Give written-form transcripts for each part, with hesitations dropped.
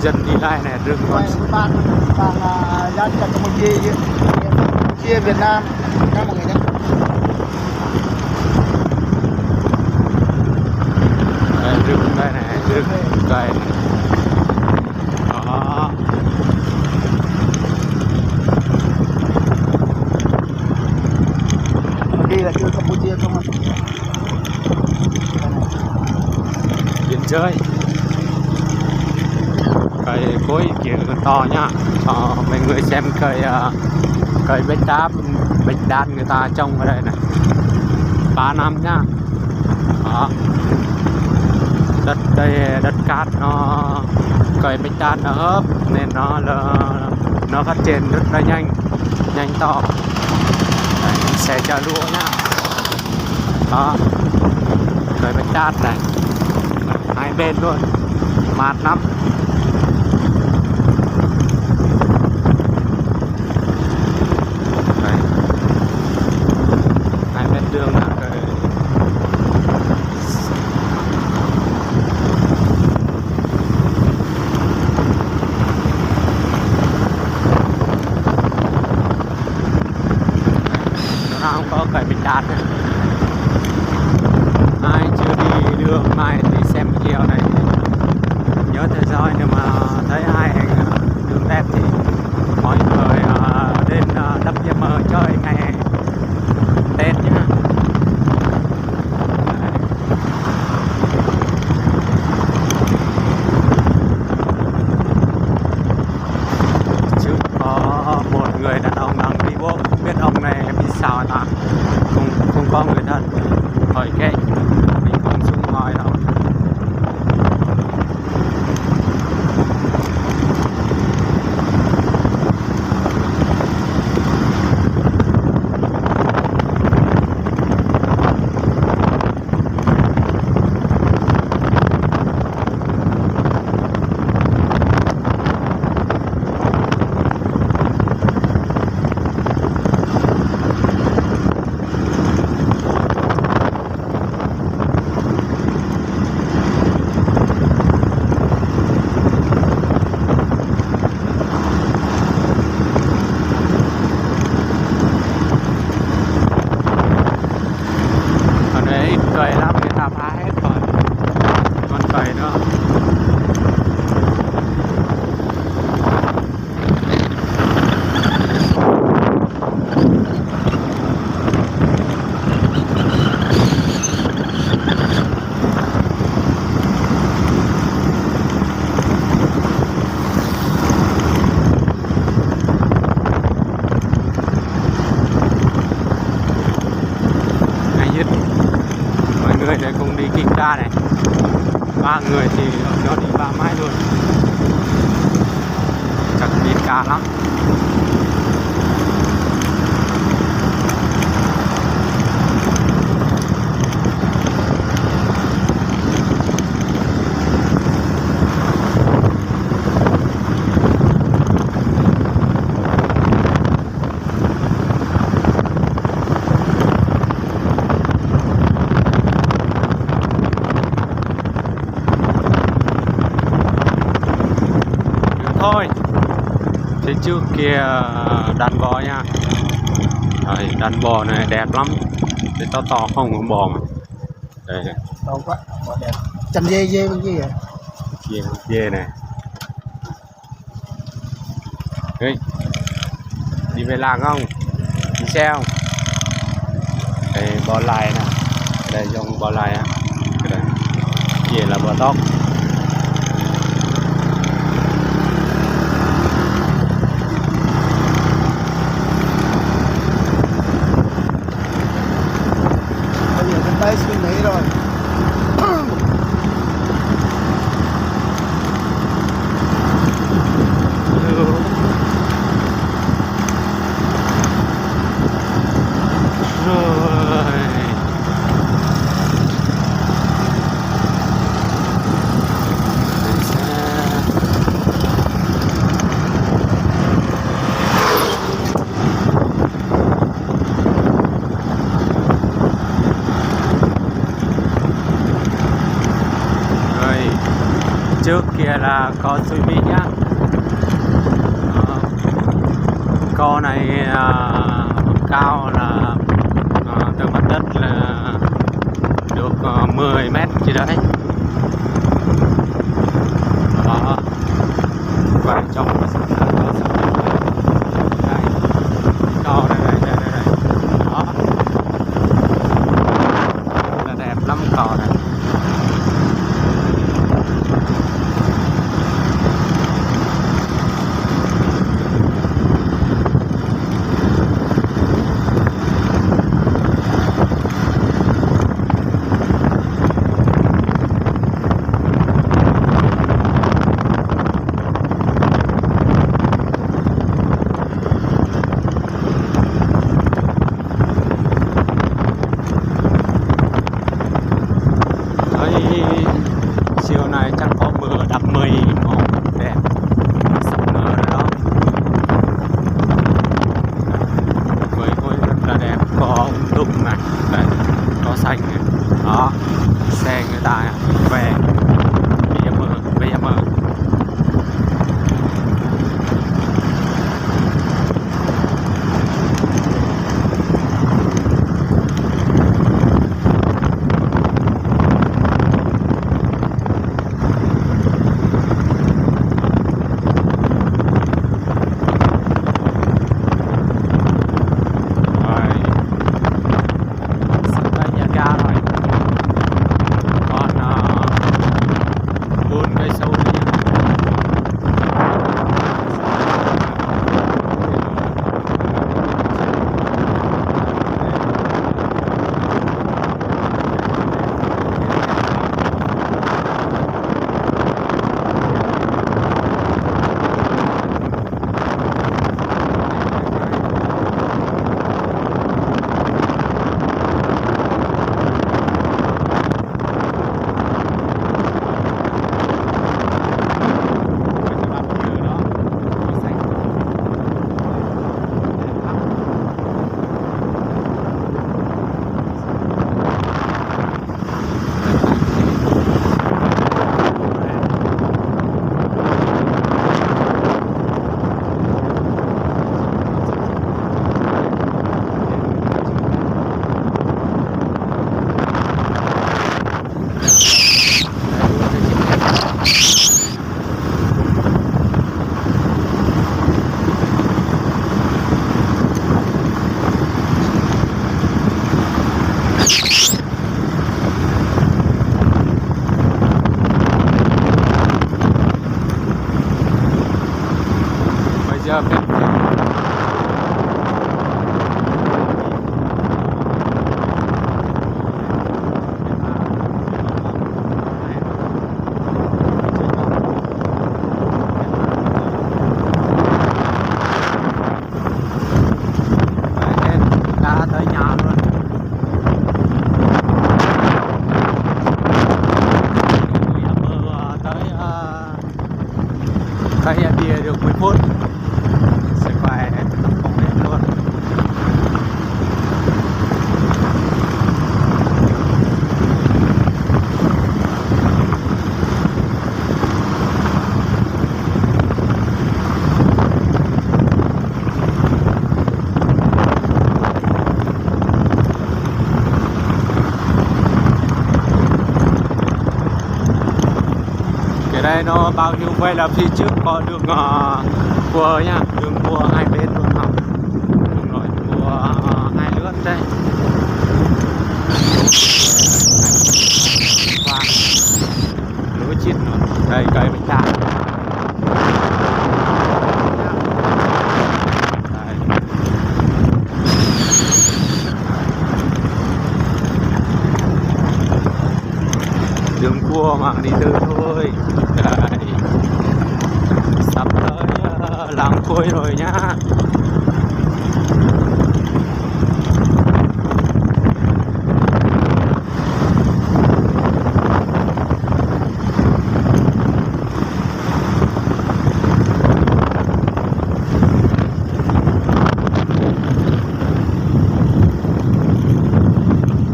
dân đi lại này rừng còn bạn gia đình Campuchia Việt Nam các mọi người nhé. rừng đây này, rừng cây đó. Đi là chưa Campuchia không ạ? Biển chơi cây cối kia to nhá. Mấy người xem cây bách đan người ta trồng ở đây này 3 năm nhá. Đó. Đất đây đất cát nó cây bách đan nó ấp nên nó phát triển rất là nhanh to. Đây, xe chở lúa nhá. Đó, cây bách đan này hai bên luôn, mát lắm. Đấy. Hai bên đường là cây nó không có cây bách đan này. Ai chưa đi đường này thì xem video này nhớ theo dõi, nếu mà thấy ai đường đẹp thì mọi người đến đập dâm mơ chơi ngày Tết nhá. Trước có một người đàn ông đang đi bộ, không biết ông này bị sao ta, không có người thân hỏi kệ, mình không xuống hỏi đâu. Cày lắm, người ta phá hết rồi, còn cày nữa. Người này cùng đi kinh ca này, 3 người thì nó đi 3 mãi luôn, chắc đi ca lắm. Thôi, phía trước kia đàn bò nha. Đấy, đàn bò này đẹp lắm, để to không có bò mà. Đây này. To quá, bò đẹp. Chăn dê bên kia vậy? Dê này. Đấy. Đi về làng không? Đi xe không? Đây bò lai nè. Đây dòng bò lai á. Đây. Dê là bò tóc. Đây suy nghĩ rồi. là có suy vị nhá. Co này cao là từ mặt đất là được 10 mét gì đấy. Đó. Và trong cái sân có sân đây. Co đây. Đó. Là đẹp lắm cò này. Chiều này chắc có mưa đắp mây màu đẹp sắp mưa rồi đó. Với ngôi rất là đẹp, có ông tùng này, đây, có xanh này. Đó, xe người ta về BM. Giờ phép đã tới nhà luôn. Tới cây bia được 10 phút. Sẽ quay không hết luôn. Cái đây nó bao nhiêu quay là phía trước có đường cua nha, đường cua hai bên luôn học. Đúng rồi, cua hai lướt đây. Và lúa chít nữa. Đây cây bánh đa. Đường cua mà đi từ thôi. Đây. Sắp tới làm khôi rồi nhá.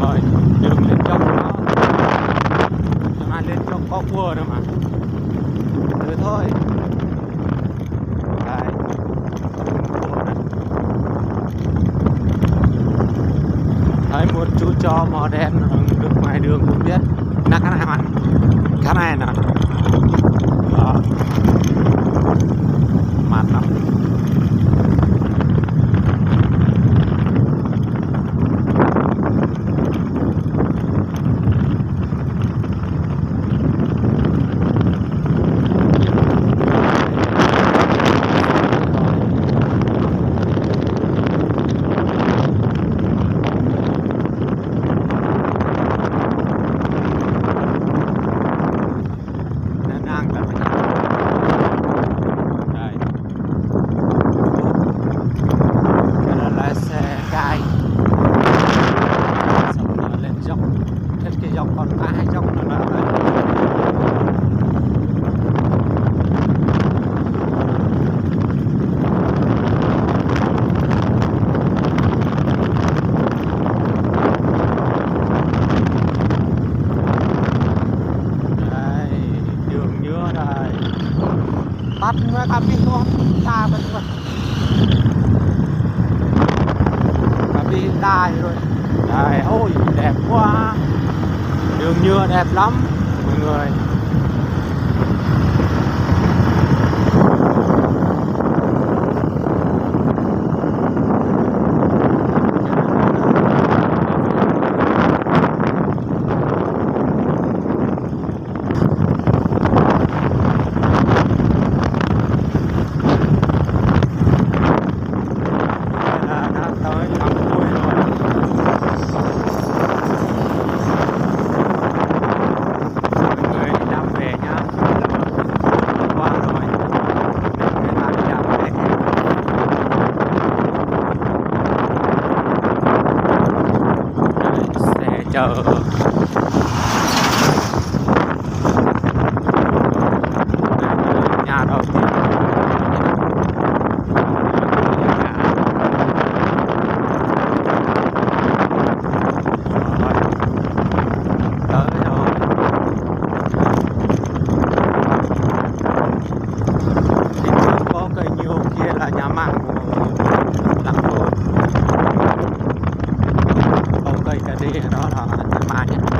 Rồi, đường lên trong đó. Cho ai lên trong có cua nữa mà. Từ đấy một chú chó màu đen đứng ngoài đường cũng biết là cái này mà cái này nè đó mát lắm. Dòng còn hai dòng nữa là đây đường nhựa đây tắt nữa cà phê con xa vẫn còn cà phê đai rồi đây ôi đẹp quá. Đường nhựa đẹp lắm mọi người. Đã tới Lăng Cô rồi. Chờ nhà đầu tiên tới rồi. Thì có cây nhiều kia là nhà mạng của Lăng Cô, không cây cái đi đó là nhà mạng nhé.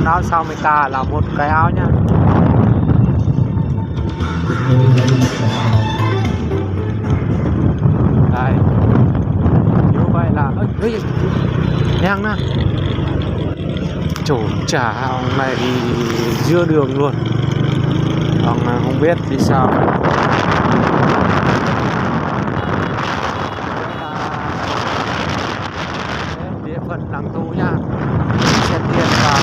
áo 60k là một cái áo nhá. Đây, như vậy là đang nè, chủ trả ông này dưa đường luôn, ông này không biết vì sao. Địa phận Lăng Thu nha, xét tiền vào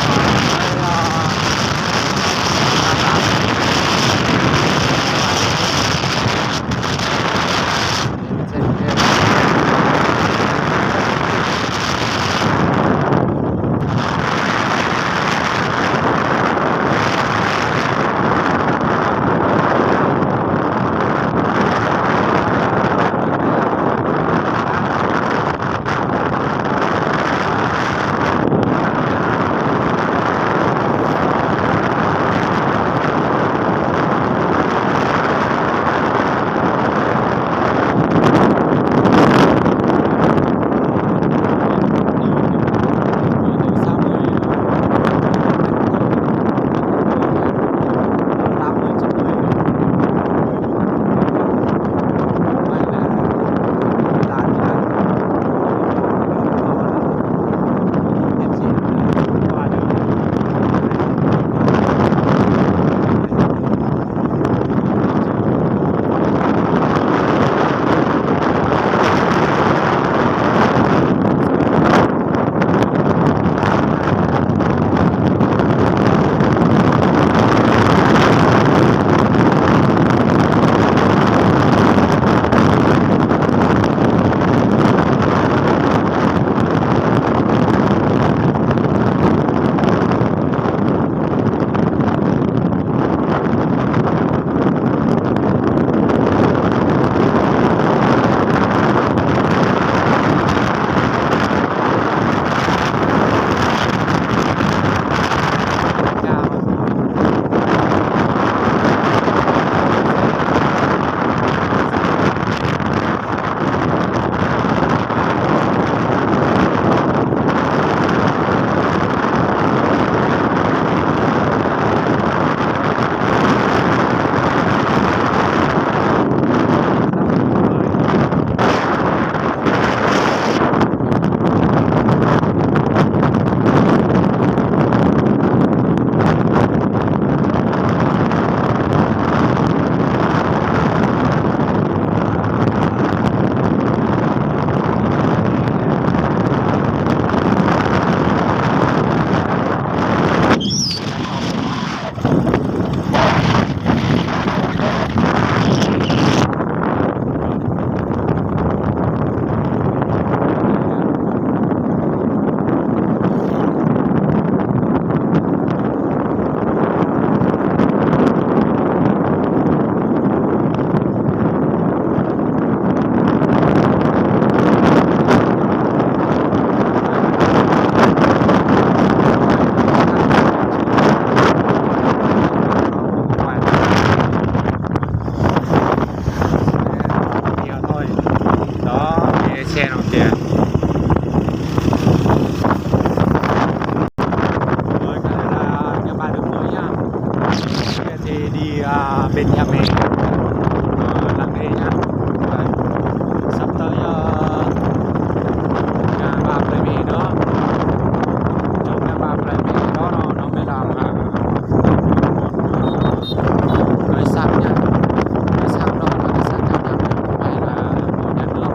bên nhà mình làng nghề nhá. Đấy. Sắp tới nhà bà Plemi nữa, trong nhà bà Plemi đó nó mới làm cái sàn nhá. Cái sàn đó là cái sàn chắc chắn không phải là của nhà nước.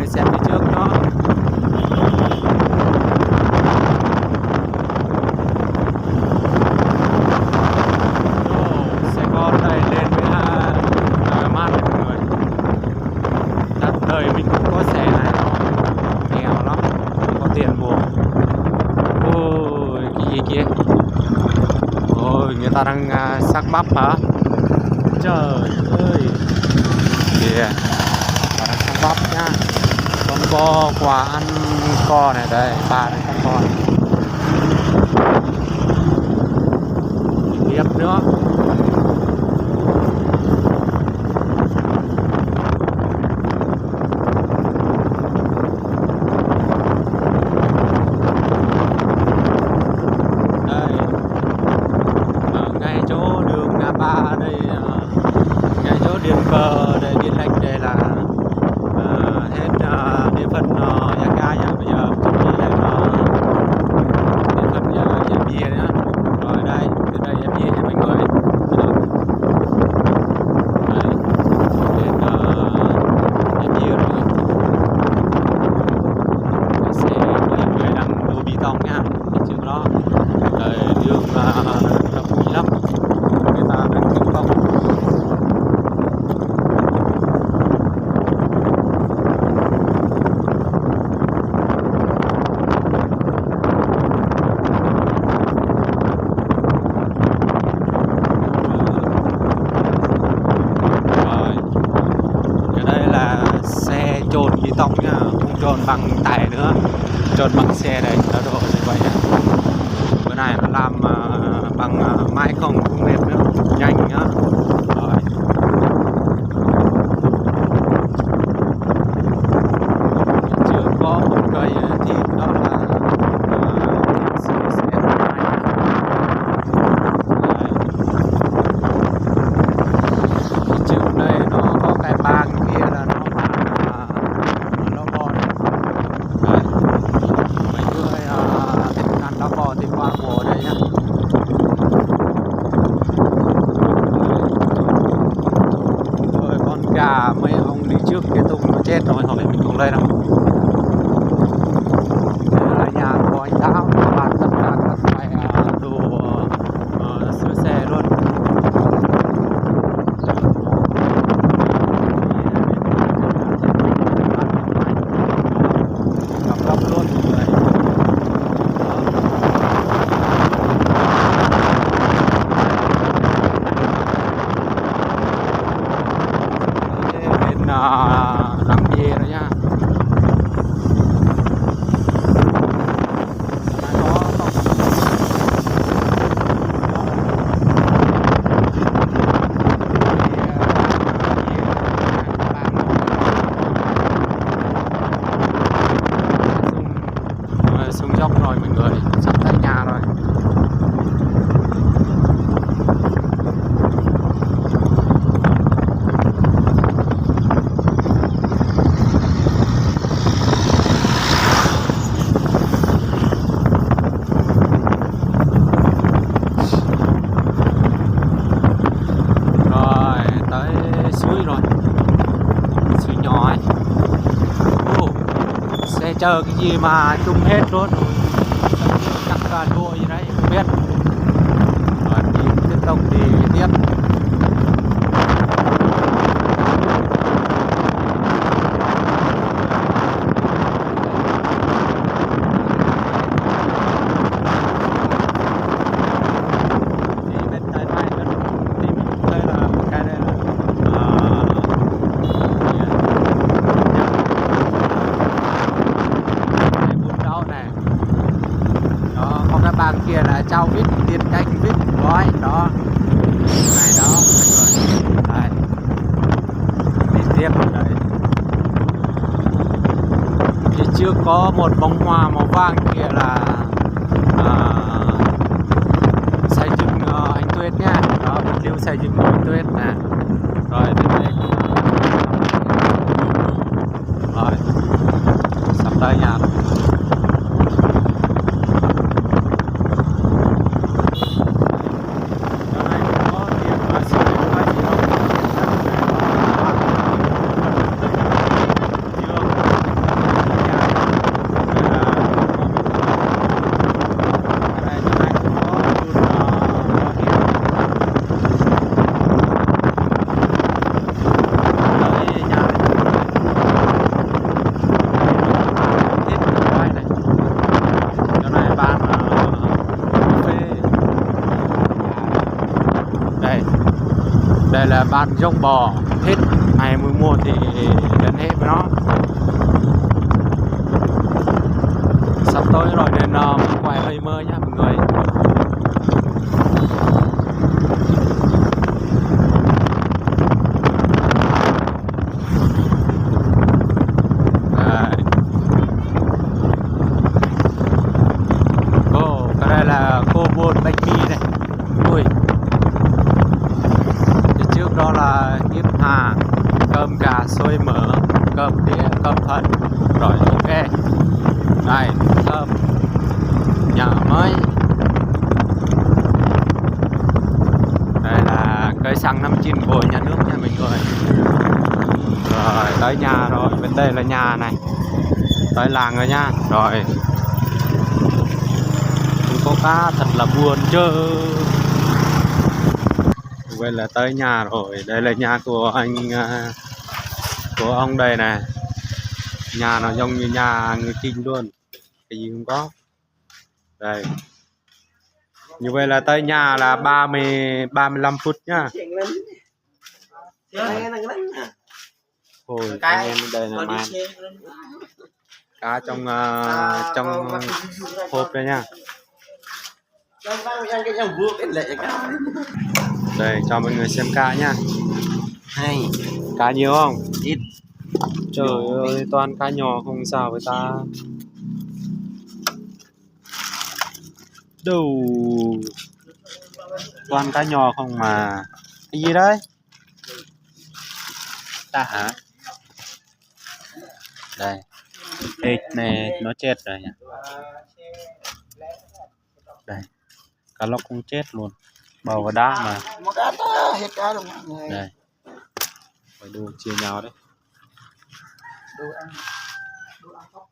người xem phía trước đó. Xe con đây lên với mát mọi người. Chắc đời mình cũng có xe này rồi, nghèo lắm, không có tiền mua. Ôi cái gì kia, ôi người ta đang sắc bắp hả, trời ơi kìa, người ta đang sắc bắp nha. Con bò quả ăn co này đây, ba đây con bò tiếp nữa. Ngay chỗ điểm cờ để điện lệnh đây là hết địa phận nhà ga nhá. Bây giờ chúng đi lên địa phận nhà bia nữa. Rồi đây, từ đây nhà bia nha mọi người. Đây, đến nhà bia rồi. Cái xe mọi người đang đổ bê tông nha, phía trước đó. Đây đường nó bụi lắm, người ta đang thi công. Xe chôn bê tông nha, không chôn bằng tải nữa, chôn bằng xe đây, nó độ như vậy nhá. Bữa này nó làm bằng mai không đẹp nữa, nhanh nhá. Rồi. Chưa có một cây thì đó là xe trước đây nó có cái bang kia là nó thì qua mùa đây nhá. Rồi con gà mấy ông đi trước kia tung nó chết rồi, hỏi mình không đây đâu. Đây là nhà của anh Táo, bán tất cả các loại đồ sửa xe luôn. Gấp luôn mọi người. Làm bia rồi nha. Xuống dốc rồi mọi người, sắp tới nhà rồi. Xe chờ cái gì mà chung hết luôn, chắc là đua gì đấy không biết. Rồi đi tiếp tục đi tiếp. Bang kia là trao vít, tiền canh vít gói đó này đó mọi người. Đây đi tiếp đây, phía trước có một bông hoa màu vàng kia là xây dựng anh Tuyết nha, đó vật liệu xây dựng của anh Tuyết nè. Rồi đến đây rồi sắp tới nhà rồi. bán giống bò hết ngày mới mua thì đến hết với nó. Sắp tới rồi nên quay hơi mơ nhá mọi người. Cái đây là cô buôn bánh mì này. Ui, phía trước đó là tiếp hàng cơm gà xôi mỡ, cơm đĩa, cơm thận rồi ok. Đây thơm nhà mới. Đây là cây xăng 59 của nhà nước nha mình ơi. Rồi tới nhà rồi, bên đây là nhà này, tới làng rồi nha. Rồi có cá thật là buồn chứ. Vậy là tới nhà rồi. Đây là nhà của anh, của ông đây này. Nhà nó giống như nhà người Kinh luôn, cái gì cũng có. Đây, như vậy là tới nhà là 35 phút nhá. Ôi anh em đây là man cá trong trong hộp đây nha. Đây cho mọi người xem cá nhá. Hay Cá nhiều không? ít. Trời ơi toàn cá nhỏ không sao với ta. Đủ toàn cá nhỏ không mà. Cái gì đấy? Ta hả? Đây thịt này nó chết rồi nhỉ. Đây cá lóc cũng chết luôn, bầu và đá mà. Đây phải đồ chia nhau đấy. Đồ ăn không?